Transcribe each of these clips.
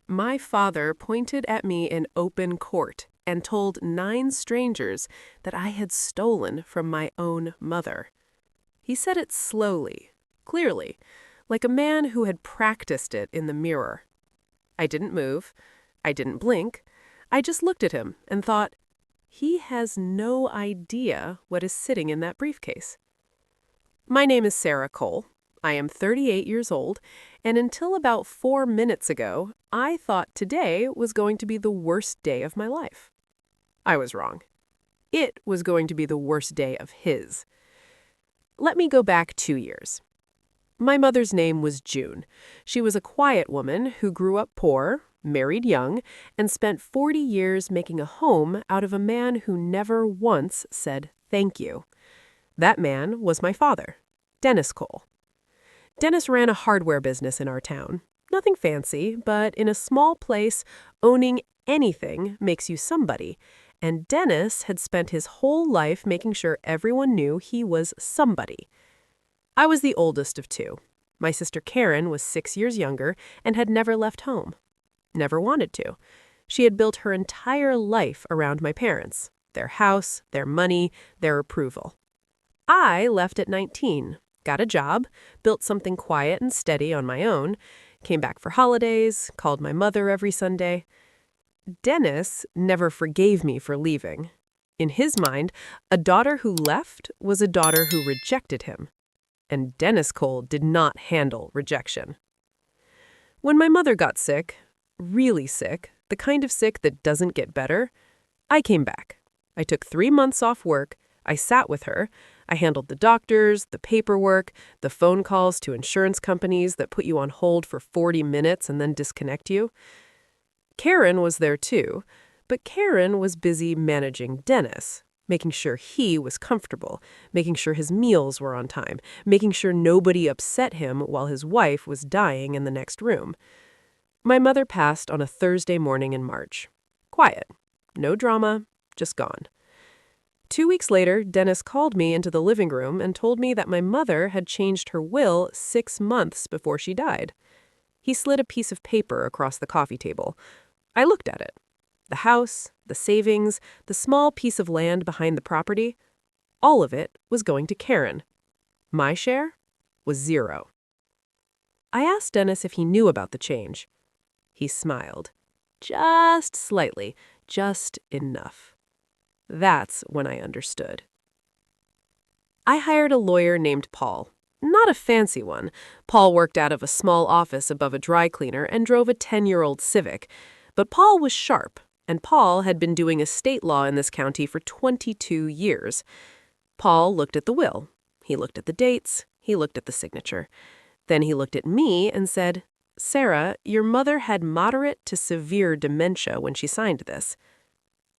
My father pointed at me in open court and told 9 strangers that I had stolen from my own mother. He said it slowly, clearly, like a man who had practiced it in the mirror. I didn't move. I didn't blink. I just looked at him and thought, he has no idea what is sitting in that briefcase. My name is Sarah Cole. I am 38 years old, and until about 4 minutes ago, I thought today was going to be the worst day of my life. I was wrong. It was going to be the worst day of his. Let me go back 2 years. My mother's name was June. She was a quiet woman who grew up poor, married young, and spent 40 years making a home out of a man who never once said thank you. That man was my father, Dennis Cole. Dennis ran a hardware business in our town. Nothing fancy, but in a small place, owning anything makes you somebody. And Dennis had spent his whole life making sure everyone knew he was somebody. I was the oldest of 2. My sister Karen was 6 years younger and had never left home. Never wanted to. She had built her entire life around my parents, their house, their money, their approval. I left at 19, got a job, built something quiet and steady on my own, came back for holidays, called my mother every Sunday. Dennis never forgave me for leaving. In his mind, a daughter who left was a daughter who rejected him. And Dennis Cole did not handle rejection. When my mother got sick, really sick, the kind of sick that doesn't get better, I came back. I took 3 months off work. I sat with her. I handled the doctors, the paperwork, the phone calls to insurance companies that put you on hold for 40 minutes and then disconnect you. Karen was there too, but Karen was busy managing Dennis, making sure he was comfortable, making sure his meals were on time, making sure nobody upset him while his wife was dying in the next room. My mother passed on a Thursday morning in March. Quiet. No drama, just gone. 2 weeks later, Dennis called me into the living room and told me that my mother had changed her will 6 months before she died. He slid a piece of paper across the coffee table. I looked at it. The house, the savings, the small piece of land behind the property, all of it was going to Karen. My share was 0. I asked Dennis if he knew about the change. He smiled. Just slightly, just enough. That's when I understood. I hired a lawyer named Paul. Not a fancy one. Paul worked out of a small office above a dry cleaner and drove a 10-year-old Civic. But Paul was sharp, and Paul had been doing estate law in this county for 22 years. Paul looked at the will. He looked at the dates. He looked at the signature. Then he looked at me and said, "Sarah, your mother had moderate to severe dementia when she signed this."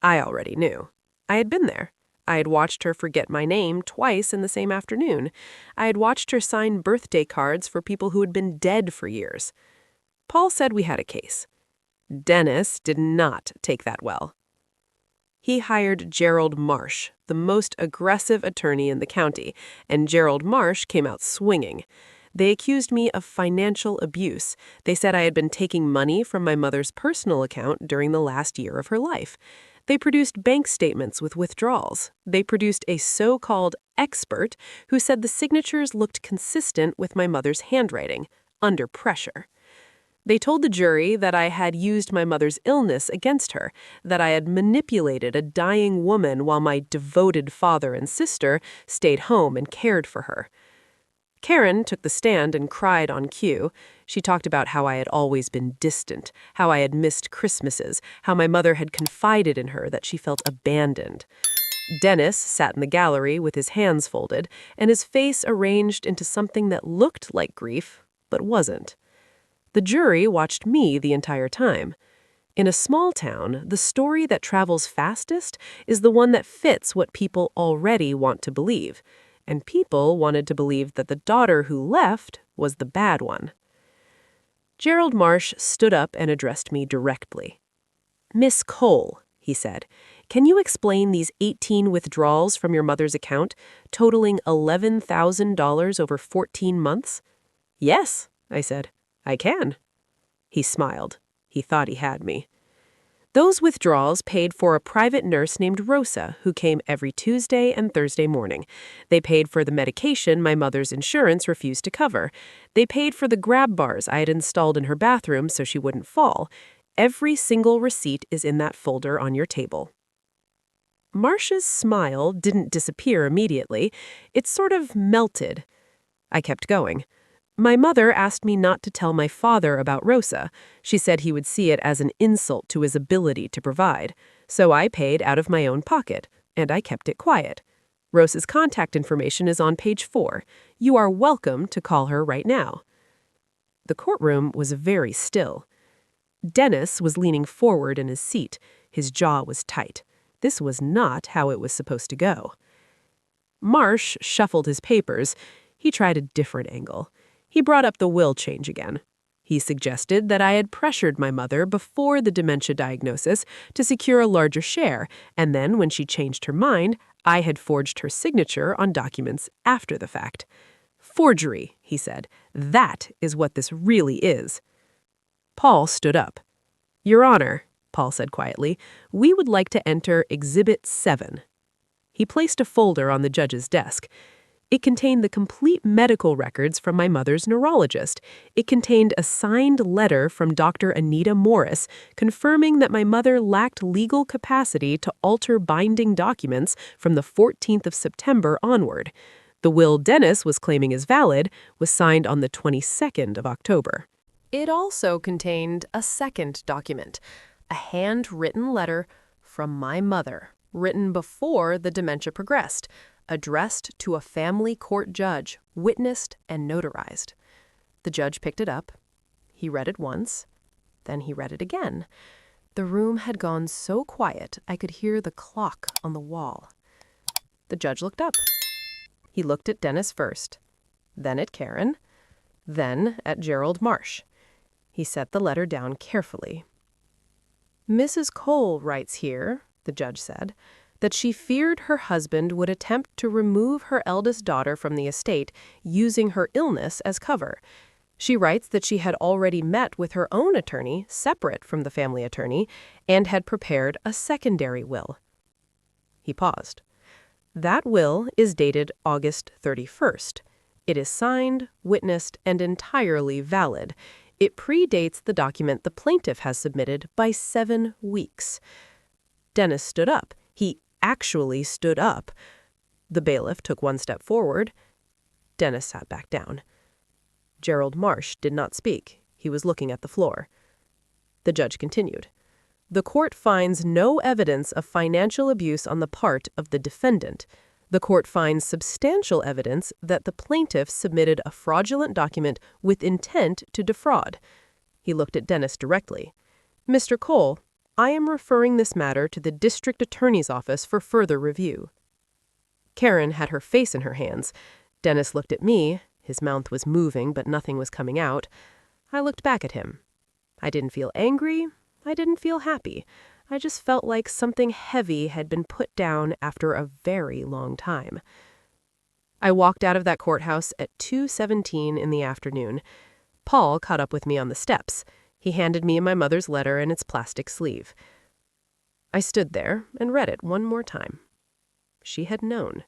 I already knew. I had been there. I had watched her forget my name twice in the same afternoon. I had watched her sign birthday cards for people who had been dead for years. Paul said we had a case. Dennis did not take that well. He hired Gerald Marsh, the most aggressive attorney in the county, and Gerald Marsh came out swinging. They accused me of financial abuse. They said I had been taking money from my mother's personal account during the last year of her life. They produced bank statements with withdrawals. They produced a so-called expert who said the signatures looked consistent with my mother's handwriting, under pressure. They told the jury that I had used my mother's illness against her, that I had manipulated a dying woman while my devoted father and sister stayed home and cared for her. Karen took the stand and cried on cue. She talked about how I had always been distant, how I had missed Christmases, how my mother had confided in her that she felt abandoned. Dennis sat in the gallery with his hands folded and his face arranged into something that looked like grief, but wasn't. The jury watched me the entire time. In a small town, the story that travels fastest is the one that fits what people already want to believe. And people wanted to believe that the daughter who left was the bad one. Gerald Marsh stood up and addressed me directly. "Miss Cole," he said, "can you explain these 18 withdrawals from your mother's account, totaling $11,000 over 14 months? "Yes," I said, "I can." He smiled. He thought he had me. Those withdrawals paid for a private nurse named Rosa, who came every Tuesday and Thursday morning. They paid for the medication my mother's insurance refused to cover. They paid for the grab bars I had installed in her bathroom so she wouldn't fall. Every single receipt is in that folder on your table. Marcia's smile didn't disappear immediately. It sort of melted. I kept going. My mother asked me not to tell my father about Rosa. She said he would see it as an insult to his ability to provide. So I paid out of my own pocket, and I kept it quiet. Rosa's contact information is on page 4. You are welcome to call her right now. The courtroom was very still. Dennis was leaning forward in his seat. His jaw was tight. This was not how it was supposed to go. Marsh shuffled his papers. He tried a different angle. He brought up the will change again. He suggested that I had pressured my mother before the dementia diagnosis to secure a larger share, and then when she changed her mind, I had forged her signature on documents after the fact. Forgery, he said. That is what this really is. Paul stood up. Your Honor, Paul said quietly, we would like to enter Exhibit 7. He placed a folder on the judge's desk. It contained the complete medical records from my mother's neurologist. It contained a signed letter from Dr. Anita Morris confirming that my mother lacked legal capacity to alter binding documents from the 14th of September onward. The will Dennis was claiming is valid was signed on the 22nd of October. It also contained a second document, a handwritten letter from my mother, written before the dementia progressed, addressed to a family court judge, witnessed and notarized. The judge picked it up. He read it once. Then he read it again. The room had gone so quiet I could hear the clock on the wall. The judge looked up. He looked at Dennis first, then at Karen, then at Gerald Marsh. He set the letter down carefully. Mrs. Cole writes here, the judge said, that she feared her husband would attempt to remove her eldest daughter from the estate using her illness as cover. She writes that she had already met with her own attorney, separate from the family attorney, and had prepared a secondary will. He paused. That will is dated August 31st. It is signed, witnessed, and entirely valid. It predates the document the plaintiff has submitted by 7 weeks. Dennis stood up. He actually stood up. The bailiff took one step forward. Dennis sat back down. Gerald Marsh did not speak. He was looking at the floor. The judge continued. The court finds no evidence of financial abuse on the part of the defendant. The court finds substantial evidence that the plaintiff submitted a fraudulent document with intent to defraud. He looked at Dennis directly. Mr. Cole, I am referring this matter to the district attorney's office for further review. Karen had her face in her hands. Dennis looked at me. His mouth was moving, but nothing was coming out. I looked back at him. I didn't feel angry. I didn't feel happy. I just felt like something heavy had been put down after a very long time. I walked out of that courthouse at 2:17 in the afternoon. Paul caught up with me on the steps. He handed me my mother's letter in its plastic sleeve. I stood there and read it one more time. She had known.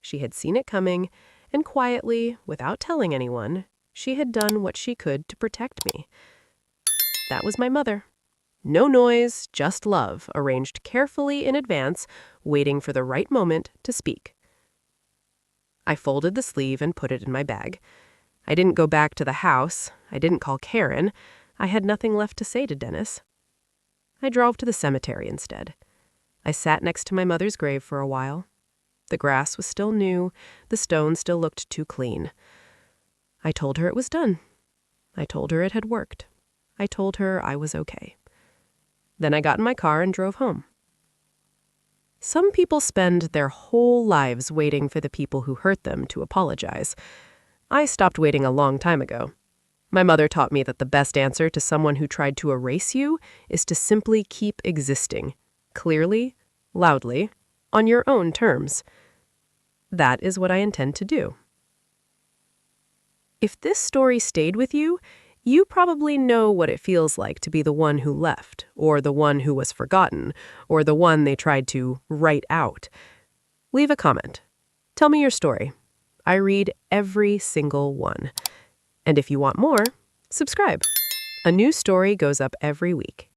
She had seen it coming, and quietly, without telling anyone, she had done what she could to protect me. That was my mother. No noise, just love, arranged carefully in advance, waiting for the right moment to speak. I folded the sleeve and put it in my bag. I didn't go back to the house. I didn't call Karen. I had nothing left to say to Dennis. I drove to the cemetery instead. I sat next to my mother's grave for a while. The grass was still new. The stone still looked too clean. I told her it was done. I told her it had worked. I told her I was okay. Then I got in my car and drove home. Some people spend their whole lives waiting for the people who hurt them to apologize. I stopped waiting a long time ago. My mother taught me that the best answer to someone who tried to erase you is to simply keep existing, clearly, loudly, on your own terms. That is what I intend to do. If this story stayed with you, You probably know what it feels like to be the one who left, or the one who was forgotten, or the one they tried to write out. Leave a comment. Tell me your story. I read every single one. And if you want more, subscribe. A new story goes up every week.